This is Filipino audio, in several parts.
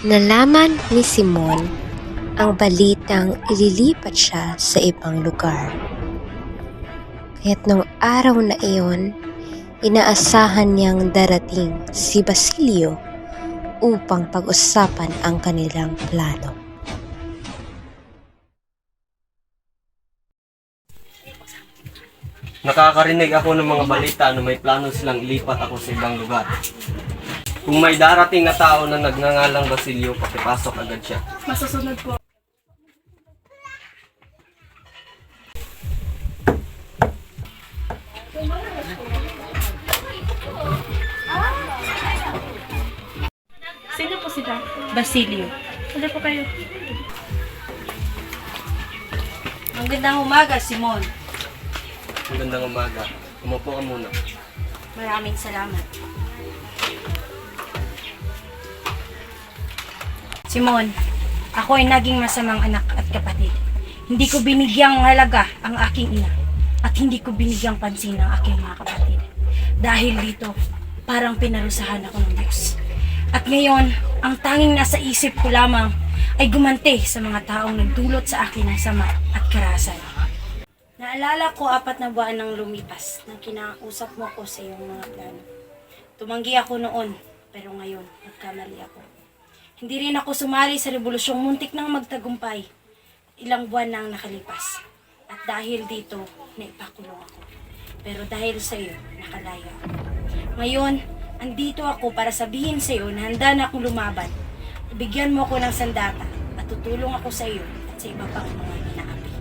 Nalaman ni Simon ang balitang ililipat siya sa ibang lugar. Kaya't nung araw na iyon, inaasahan niyang darating si Basilio upang pag-usapan ang kanilang plano. Nakakarinig ako ng mga balita na may plano silang ilipat ako sa ibang lugar. Kung may darating na tao na nagngangalang Basilio, pakipasok agad siya. Masusunod po. Sino po sila? Basilio. Ano po kayo? Magandang umaga, Simon. Magandang umaga. Umupo ka muna. Maraming salamat. Simon, ako ay naging masamang anak at kapatid. Hindi ko binigyang halaga ang aking ina at hindi ko binigyang pansin ang aking mga kapatid. Dahil dito, parang pinarusahan ako ng Diyos. At ngayon, ang tanging nasa isip ko lamang ay gumanti sa mga taong nagdulot sa akin ng sama at karahasan. Naalala ko 4 na buwan nang lumipas nang kinakausap mo ko sa iyong mga plano. Tumanggi ako noon, pero ngayon, nagkamali ako. Hindi rin ako sumali sa rebolusyong muntik nang magtagumpay. Ilang buwan nang nakalipas. At dahil dito, naipakulong ako. Pero dahil sa iyo, nakalaya ako. Ngayon, andito ako para sabihin sa iyo na handa na akong lumaban. Bigyan mo ako ng sandata at tutulong ako sa iyo at sa iba pang mga inaapi.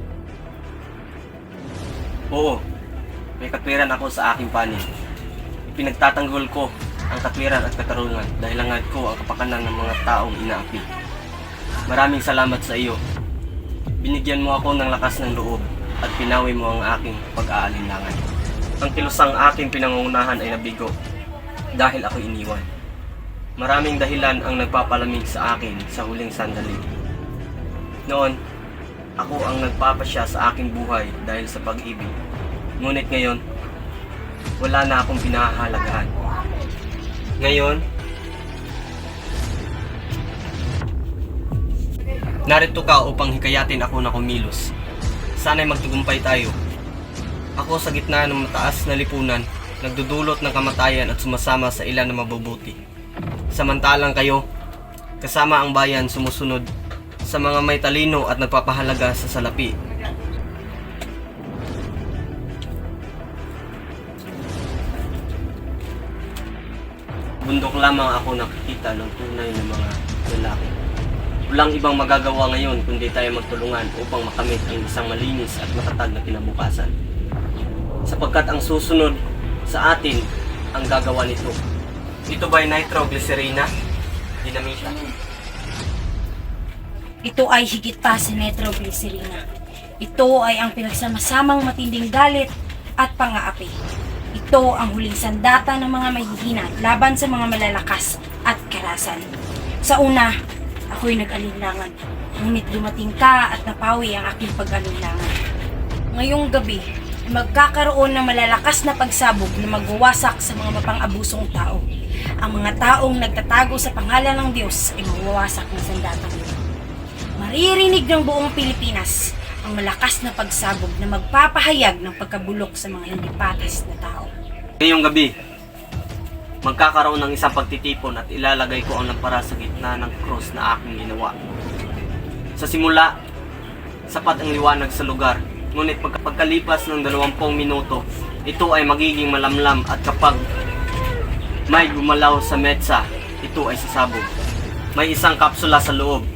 Oo, may katwiran ako sa aking panig. Pinagtatanggol ko ang katwiran at katarungan dahil langad ko ang kapakanan ng mga taong inaapi. Maraming salamat sa iyo. Binigyan mo ako ng lakas ng loob at pinawi mo ang aking pag-aalinlangan. Ang kilusang aking pinangungunahan ay nabigo dahil ako iniwan. Maraming dahilan ang nagpapalamig sa akin sa huling sandali. Noon, ako ang nagpapasya sa aking buhay dahil sa pag-ibig. Ngunit ngayon, wala na akong pinahahalagahan. Ngayon, narito ka upang hikayatin ako na kumilos. Sana'y magtagumpay tayo. Ako sa gitna ng mataas na lipunan, nagdudulot ng kamatayan at sumasama sa ilan na mabubuti. Samantalang kayo, kasama ang bayan sumusunod sa mga may talino at nagpapahalaga sa salapi. Bundok lamang ako nakikita ng tunay na mga lalaki. Walang ibang magagawa ngayon kundi tayo magtulungan upang makamit ang isang malinis at matatag na kinabukasan. Sapagkat ang susunod sa atin ang gagawa nito. Ito ba'y nitroglycerina? Dinamita? Ito ay higit pa sa nitroglycerina. Ito ay ang pinagsamasamang matinding galit at pang-aapi. Ito ang huling sandata ng mga mahihina laban sa mga malalakas at karasan. Sa una, ako'y nag-alinlangan. Ngunit dumating ka at napawi ang aking pag-alinlangan. Ngayong gabi, magkakaroon ng malalakas na pagsabog na magwawasak sa mga mapang-abusong tao. Ang mga taong nagtatago sa pangalan ng Diyos ay mawawasak ng sandatang ito. Maririnig ng buong Pilipinas ang malakas na pagsabog na magpapahayag ng pagkabulok sa mga hindi patas na tao. Ngayong gabi, magkakaroon ng isang pagtitipon at ilalagay ko ang lampara sa gitna ng cross na aking ginawa. Sa simula, sapat ang liwanag sa lugar. Ngunit pagkalipas ng 20 minuto, ito ay magiging malamlam at kapag may gumalaw sa metsa, ito ay sasabog. May isang kapsula sa loob.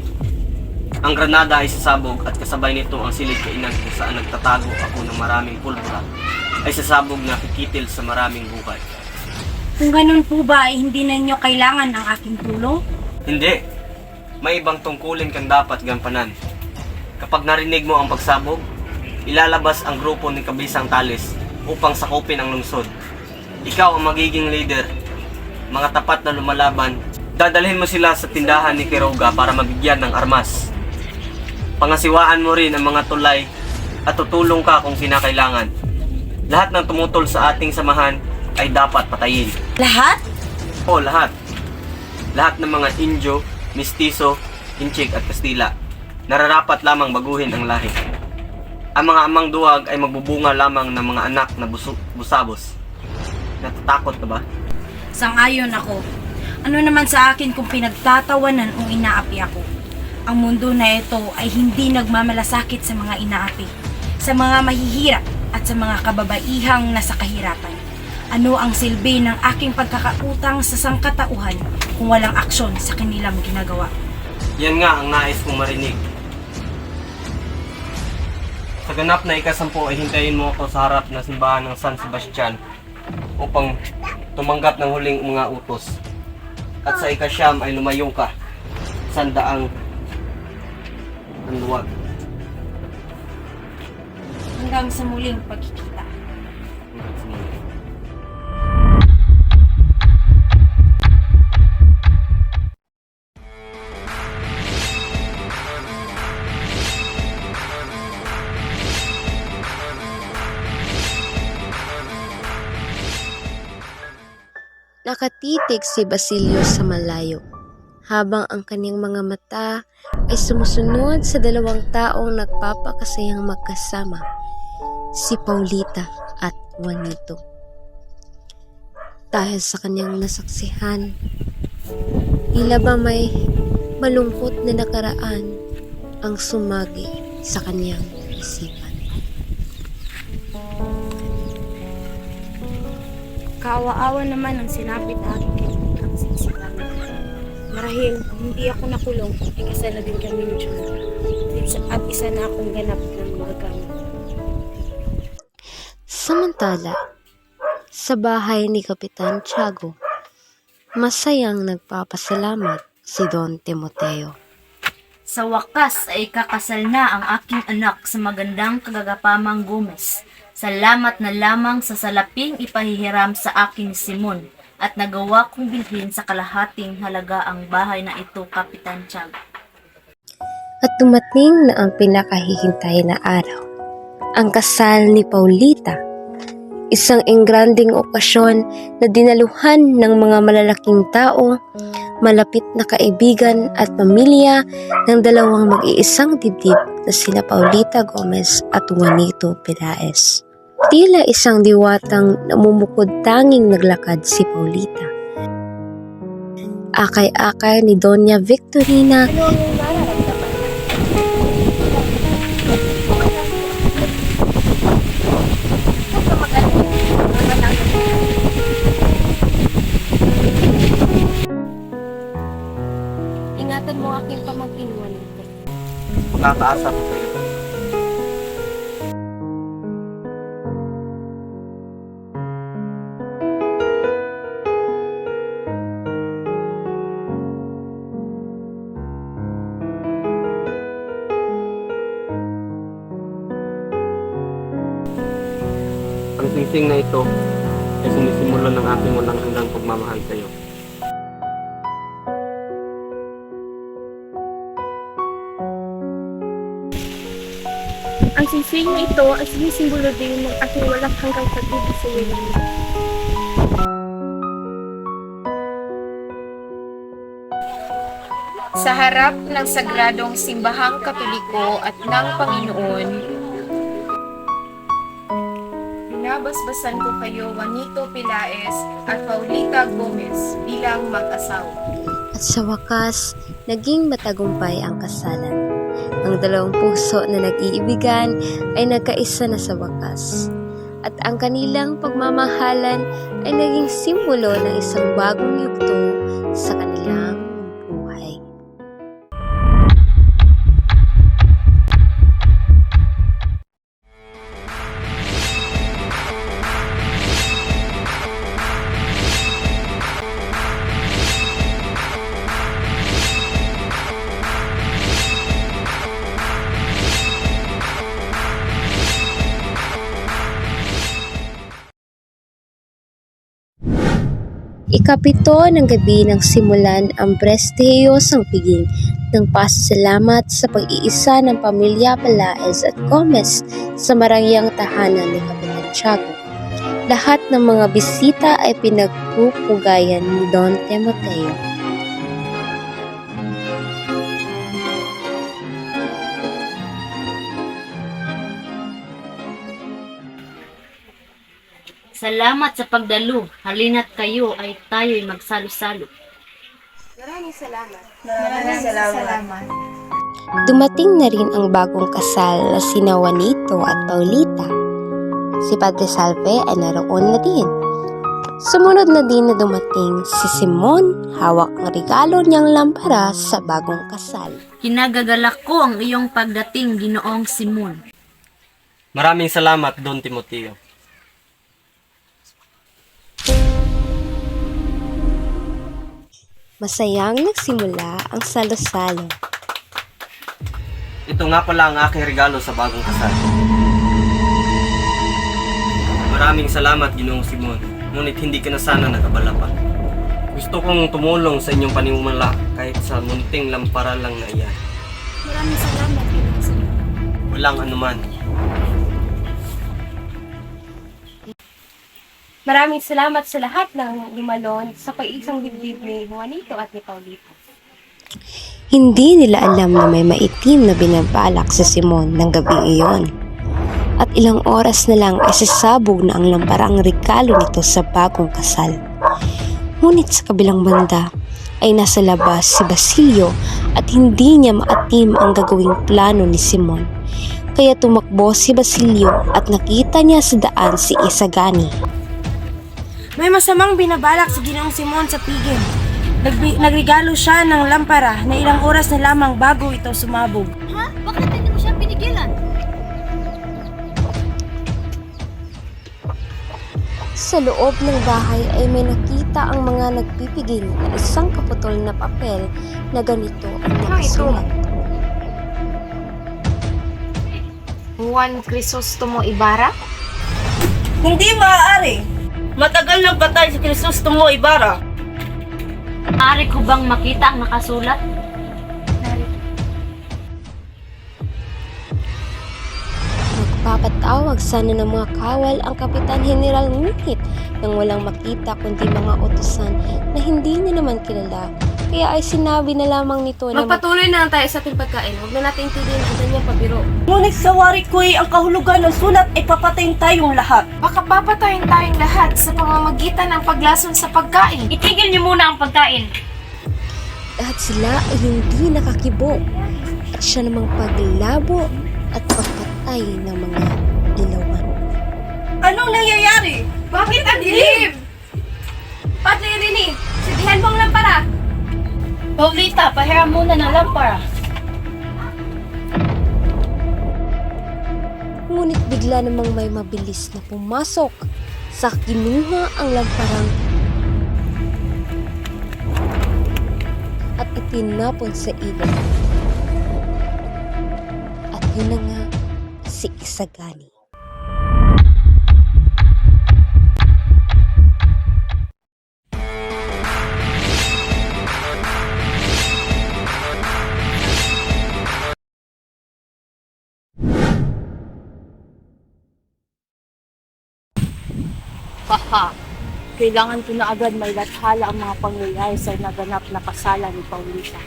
Ang granada ay sasabog at kasabay nito ang silid kainan kung saan nagtatago ako ng maraming pulbura ay sasabog na kikitil sa maraming buhay. Kung ganun po ba ay hindi na ninyo kailangan ang aking tulong? Hindi. May ibang tungkulin kang dapat gampanan. Kapag narinig mo ang pagsabog, ilalabas ang grupo ni Kabisang Talis upang sakupin ang lungsod. Ikaw ang magiging leader. Mga tapat na lumalaban, dadalhin mo sila sa tindahan ni Quiroga para mabigyan ng armas. Pangasiwaan mo rin ang mga tulay at tutulong ka kung kinakailangan. Lahat ng tumutol sa ating samahan ay dapat patayin. Lahat? O lahat. Lahat ng mga Indio, Mistiso, Inchik at Kastila. Nararapat lamang baguhin ang lahi. Ang mga amang duwag ay magbubunga lamang ng mga anak na busabos. Natatakot ka ba? Sang-ayon ako. Ano naman sa akin kung pinagtatawanan o inaapi ako? Ang mundo na ito ay hindi nagmamalasakit sa mga inaapi, sa mga mahihirap at sa mga kababaihang nasa kahirapan. Ano ang silbi ng aking pagkakautang sa sangkatauhan kung walang aksyon sa kanilang ginagawa? Yan nga ang nais kong marinig. Sa ganap na ika-10 ay hintayin mo ako sa harap ng simbahan ng San Sebastian upang tumanggap ng huling mga utos. At sa ika-9 ay lumayo ka sa daang ang luwag. Hanggang sa muling pagkikita. Nakatitig si Basilio sa malayo, habang ang kanyang mga mata ay sumusunod sa dalawang taong nagpapakasayang magkasama, si Paulita at Juanito. Dahil sa kanyang nasaksihan, tila ba may malungkot na nakaraan ang sumagi sa kanyang isipan. Kaawa-awa naman ang sinapit aking kaibigang sisilang. Marahil hindi ako nakulong, ay kasal na din kami ni John. At isa na akong ganap ng mga gamit. Samantala, sa bahay ni Kapitan Tiago, masayang nagpapasalamat si Don Timoteo. Sa wakas ay kakasal na ang aking anak sa magandang kagagapamang Gomez. Salamat na lamang sa salaping ipahihiram sa akin ni Simon at nagawa kong bilhin sa kalahating halaga ang bahay na ito, Kapitan Tiago. At dumating na ang pinakahihintay na araw, ang kasal ni Paulita, isang engranding okasyon na dinaluhan ng mga malalaking tao, malapit na kaibigan at pamilya ng dalawang mag-iisang dibdib na sina Paulita Gomez at Juanito Pelaez. Tila isang diwatang namumukod tanging naglakad si Paulita. Akay-akay ni Doña Victorina Ingatan mo aking pamangkin, Juanito. Makakaasa ko kayo. Ang singsing na ito ay sumisimulan ng aking walang hanggang pagmamahal sa iyo. Ang singsing na ito ay sinisimbolo din ng aking walang hanggang pag-ibig sa iyo. Sa harap ng sagradong simbahang Katoliko at ng Panginoon, binabasbasan ko kayo, Juanito Pelaez at Paulita Gomez bilang mag-asawa. at sa wakas, naging matagumpay ang kasalan. Ang dalawang puso na nag-iibigan ay nagkaisa na sa wakas. At ang kanilang pagmamahalan ay naging simbolo ng isang bagong yugto sa kanilang buhay. Ikapito ng gabi nang simulan ang prestihiyosang piging ng pasasalamat sa pag-iisa ng pamilya Pelaez at Gomez sa marangyang tahanan ni Kapitan Tiago. Lahat ng mga bisita ay pinagpupugayan ni Don Timoteo. Salamat sa pagdalo. Halina't kayo ay tayo'y magsalo-salo. Maraming salamat. Dumating na rin ang bagong kasal na sina Juanito at Paulita. Si Padre Salve ay naroon na din. Sumunod na din na dumating si Simon, hawak ang regalo niyang lampara sa bagong kasal. Kinagagalak ko ang iyong pagdating, Ginoong Simon. Maraming salamat, Don Timoteo. Masayang nagsimula ang salo-salo. Ito nga pala ang aking regalo sa bagong kasal. Maraming salamat, Ginoong Simon. Ngunit hindi ka na sana nakabala pa. Gusto kong tumulong sa inyong panimumala kahit sa munting lampara lang na iyan. Maraming salamat, Ginoong Simon. Walang anuman. Maraming salamat sa lahat ng lumalon sa pag-isang dibdib ni Juanito at ni Paulita. Hindi nila alam na may maitim na binabalak si Simon ng gabi iyon. At ilang oras na lang ay sasabog na ang lamparang regalo nito sa bagong kasal. Ngunit sa kabilang banda ay nasa labas si Basilio at hindi niya maatim ang gagawing plano ni Simon. Kaya tumakbo si Basilio at nakita niya sa daan si Isagani. May masamang binabalak si Ginoong Simon sa piging. Nagregalo siya ng lampara na ilang oras na lamang bago ito sumabog. Ha? Bakit hindi mo siya pinigilan? Sa loob ng bahay ay may nakita ang mga nagpipigil na isang kaputol na papel na ganito ang nakasulat. Juan Crisostomo Ibarra? Hindi maaari. Matagal na patay si Crisostomo Ibarra. Ari ko bang makita ang nakasulat? Magpapatawag sana ng mga kawal ang Kapitan General, ngunit nang walang makita kundi mga utusan na hindi niya naman kilala, kaya ay sinabi na lamang nito na Magpatuloy na lang tayo sa ating pagkain. Huwag na natin intindihin ang kanyang pabiro. Ngunit sa wari ko'y ang kahulugan ng sulat ay papatayin tayong lahat. Baka papatayin tayong lahat sa pamamagitan ng paglason sa pagkain. Itigil niyo muna ang pagkain. lahat sila ay hindi nakakibo at siya namang paglabo at pagpatay ng mga ilawan. Anong nangyayari? Bakit ang dilim? Padre Rini, sidihan mo ang lampara. Paulita, pahiram muna ng lampara. Ngunit bigla namang may mabilis na pumasok sa kinuha ang lamparang at itinapon sa ilog. At yun na nga si Isagani. Haha, kailangan ko na agad may lathala ang mga pangyayari sa naganap na kasalan ni Paulita.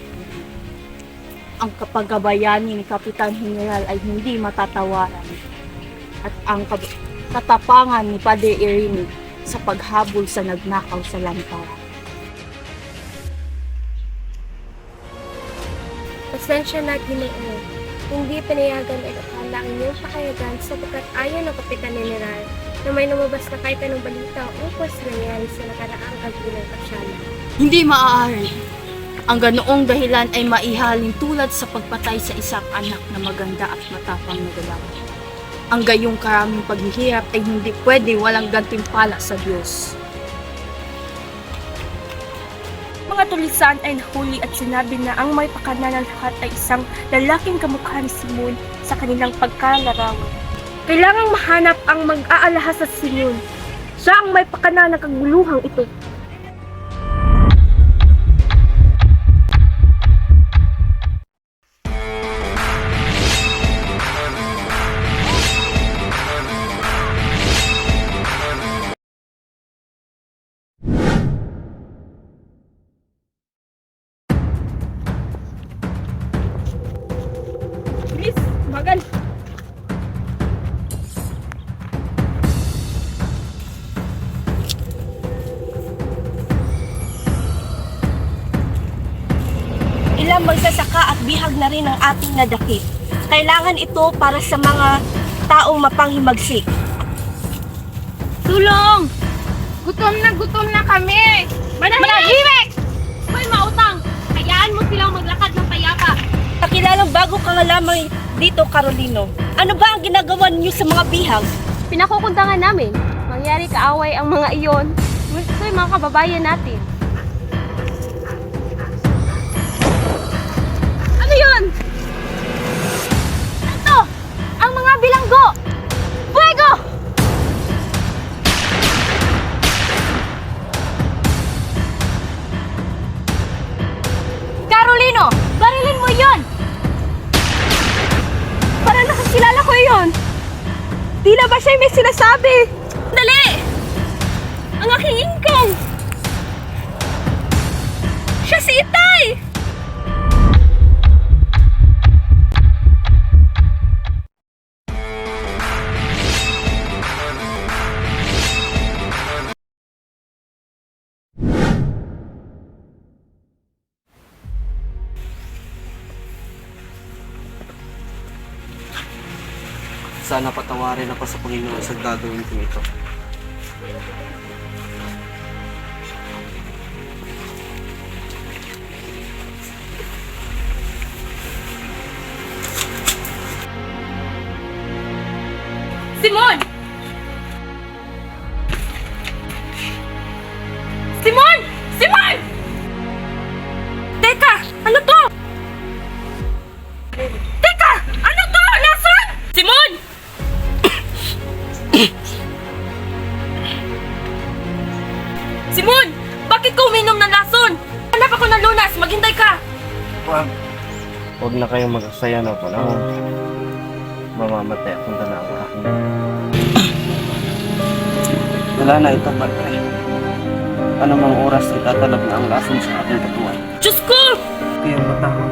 Ang kapagabayani ni Kapitan General ay hindi matatawaran at ang katapangan ni Padre Irini sa paghabol sa nagnakaw sa lampara. Pasensya na, Ginoo. Hindi pinayagan ay lathala ang iyong pakayagan sapagkat ayon ng Kapitan General na may lumabas na kahit anong balita ukol sa nangyari sa nakaraang kabilang kasyala. Hindi maaari. Ang ganoong dahilan ay maihalin tulad sa pagpatay sa isang anak na maganda at matapang na dalaga. Ang gayong karaming paghihirap ay hindi pwede walang gantimpala sa Diyos. Mga tulisan ay nahuli at sinabi na ang may pakana ng lahat ay isang lalaking kamukha ni Simon sa kanilang pagkalarawan. Kailangang mahanap ang mag-aalahas sa Simon. Siya ang may pakana ng kaguluhang ito. Bilis, magal. ilang magsasaka at bihag na rin ang ating nadakip. Kailangan ito para sa mga taong mapanghimagsik. Tulong! Gutom na kami! Manahimik! Hoy, mautang! Hayaan mo silang maglakad ng payapa. Kakilalang bago ka nga lamang dito, Carolino. Ano ba ang ginagawa niyo sa mga bihag? Pinakukuntangan namin. Mangyari kaaway ang mga iyon. Gusto yung mga kababayan natin. Ano yun? Ito! Ang mga bilanggo! Fuego! Carolino! Barilin mo yon! Parang nakakilala ko yon. Di na ba siya may sinasabi? Dali! Ang aking ingkong! Siya si Itay! Sana patawarin ako sa Panginoon sa gagawin ko ito. Simon! Simon! Simon! Teka! Ano to? Teka! Ano to? Lason! Simon! Simon! Bakit ka uminom ng lason? Hanap ako ng lunas! Maghintay ka! Huwag na kayong mag-asaya ng panahon. Mamamatay akong dala ang aking. Wala na ito, Padre. Anumang oras itatalab na ang lason sa aking katawan. Diyos ko! Kaya matahon.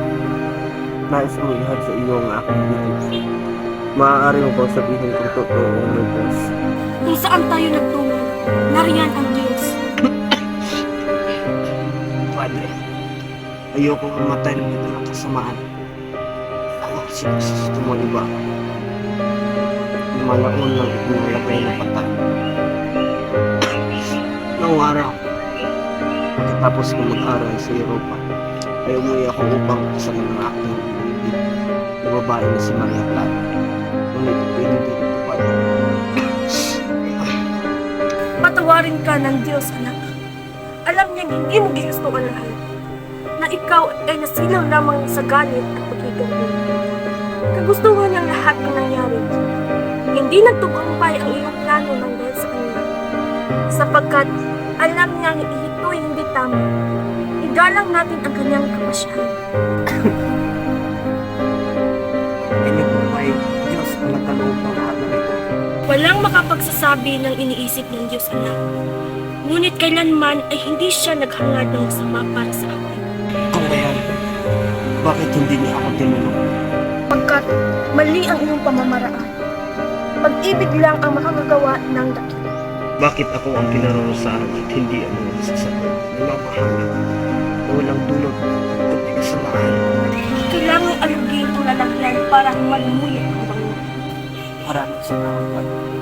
Nais ko ihad sa iyo ang aking bibig. Maaari mo bang sabihin kung totoo ang may Diyos? Kung saan tayo nagtungo, nariyan ang Diyos. Padre, ayokong mamatay ng ito ng kasamaan. Ako sinususto mo iba. Lumalaon lang itinalagay ng patay. Noong araw, pagkatapos ko mag-aral sa Europa, ay umuwi ako upang kasama ng aking ibig na babae na si Maria Clara. Ngunit ito'y hindi ito pala. Patawarin ka ng Diyos, anak. Alam niyang hindi mo ginusto ang lahat. Na ikaw ay nasilaw lamang sa galit at pagkikambing. Kagustuhan niyang lahat ng nangyari. Hindi nagtugumpay ang iyong plano ng dahil sa kanila. Sapagkat alam niyang ito'y hindi tama. Igalang natin ang kanyang kapasyahan. Kanya po ay Diyos ang nagkaloob ng lahat ng ito. Walang makapagsasabi ng iniisip ng Diyos, anak. Ngunit kailanman ay hindi siya naghangad ng masama para sa akin. Kung gayon, bakit hindi niya ako tinulong? Pagkat mali ang iyong pamamaraan. Pag-ibig lang ang makakagawa ng dakil. Bakit ako ang kinarosahan at hindi ang mga masasagot? Nagmamahalan na walang dulot at kasamaan. Kailangan alugin ang lalakyan para malumuyan ang bango. Maraming salamat, Padre.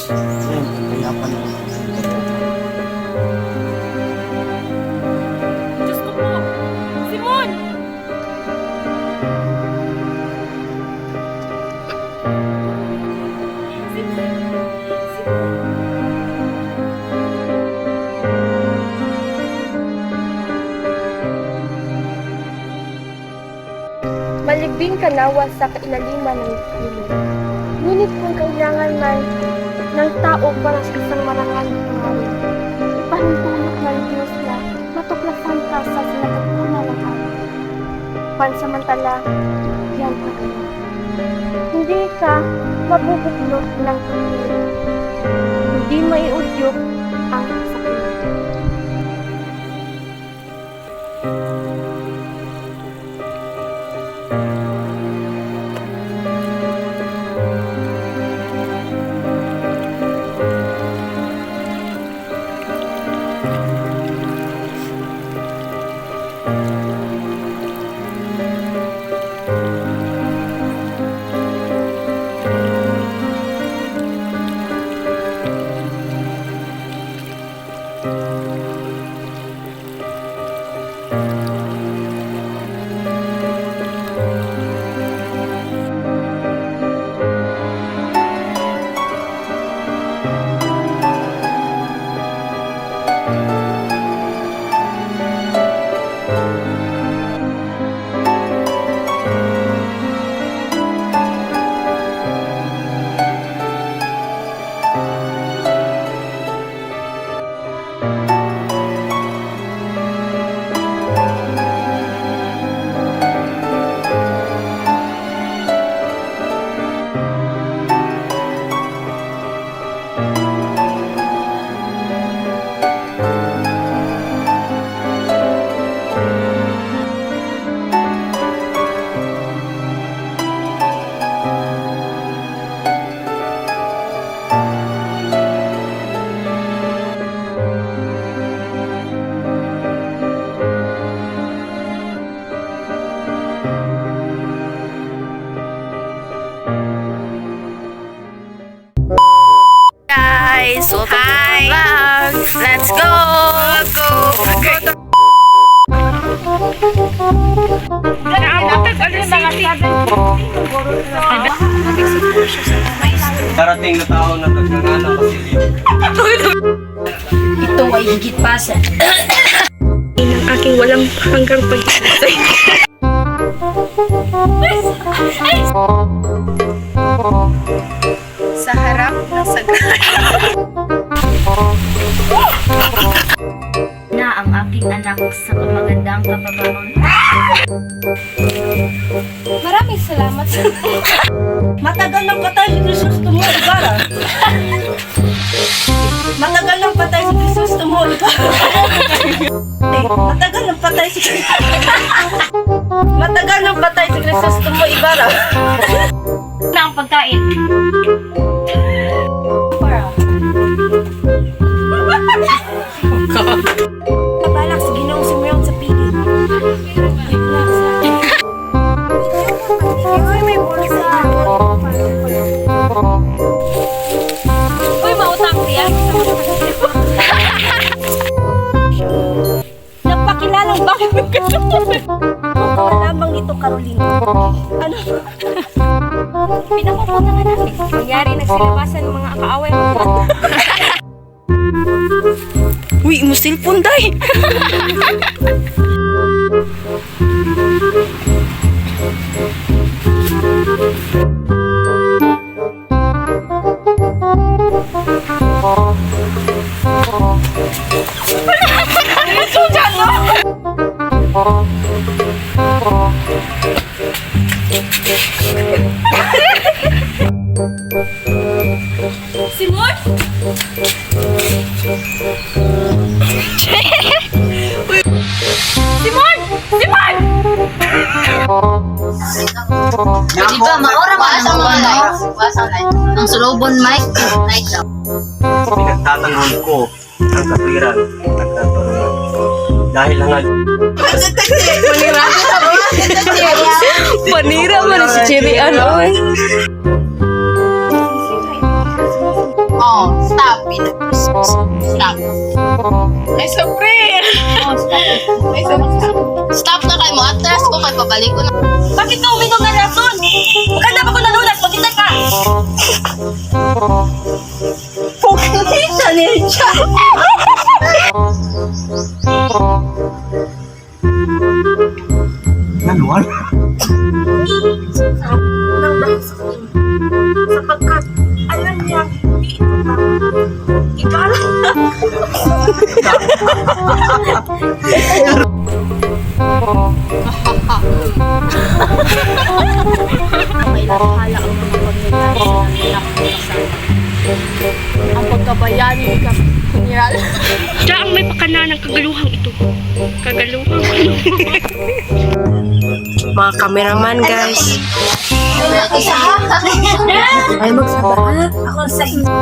Ngayon, kaya pa naman ako ng totoo. Diyos ko po! Simon! Maligbing ka nawa sa kailaliman ng ilog. Ngunit kung kailangan man ng tao para sa isang marangal na pangalan, ipanuntulot ng Diyos na matuklasan ka sa sinagaguna ng araw. Pansamantala, yan ka rin. Hindi ka mabubuklot ng kapilit. Hindi maiudyok ang sakit. Guys, hi! Let's go! Darating na tao na nagngangalang Basilio. Ito ay higit pa sa Ng aking walang hanggang pag-ibig. Sa harap ng sagrado na ang aking anak sa magandang kapamamang. Maraming salamat sa Matagal nang patay si Jesus tumo Ibarra. Matagal nang patay si Jesus tumo Ibarra. Matagal nang patay si Matagal nang patay si Jesus tumo Ibarra. Na ang pagkain. Kabalak sa Ginoong Simeon sa pili. Uy, mautang siya. Napakilalang bakit Mukha lamang ito, Carolina. Ano? Pinapupunta nga natin. Nangyari nagsilabasan ng mga kaaway. Uy, mo cellphone, day! Simon? Simon! Simon! Di ba, maora ba sa mga lights? Ang sulobon mic, light daw. Pinagtatanggol ko ang katwiran at katarungan. Dahil hangad Panira man si Cherry Anoy. Oh, stop it. Stop. Ay, sobre! Stop na kayo mo. Atras ko kay pabalik ko na. Bakit ka uminom ng rason? Maganda ba ko nanulat? Magkita ka! Pukita niya! naluan. Nang dahil sa kanya. Sapagkat alam niya hindi ito Ibarra. Kailanhala ang mga pagnangyari sa anak ng kasama. Ang pagkabayani ka. Kunyal. Siya ang may pakana ng kagaluhang ito. Kagaluhang ito. Mga cameraman guys. Ay magsaba ha. Ako sa inyo.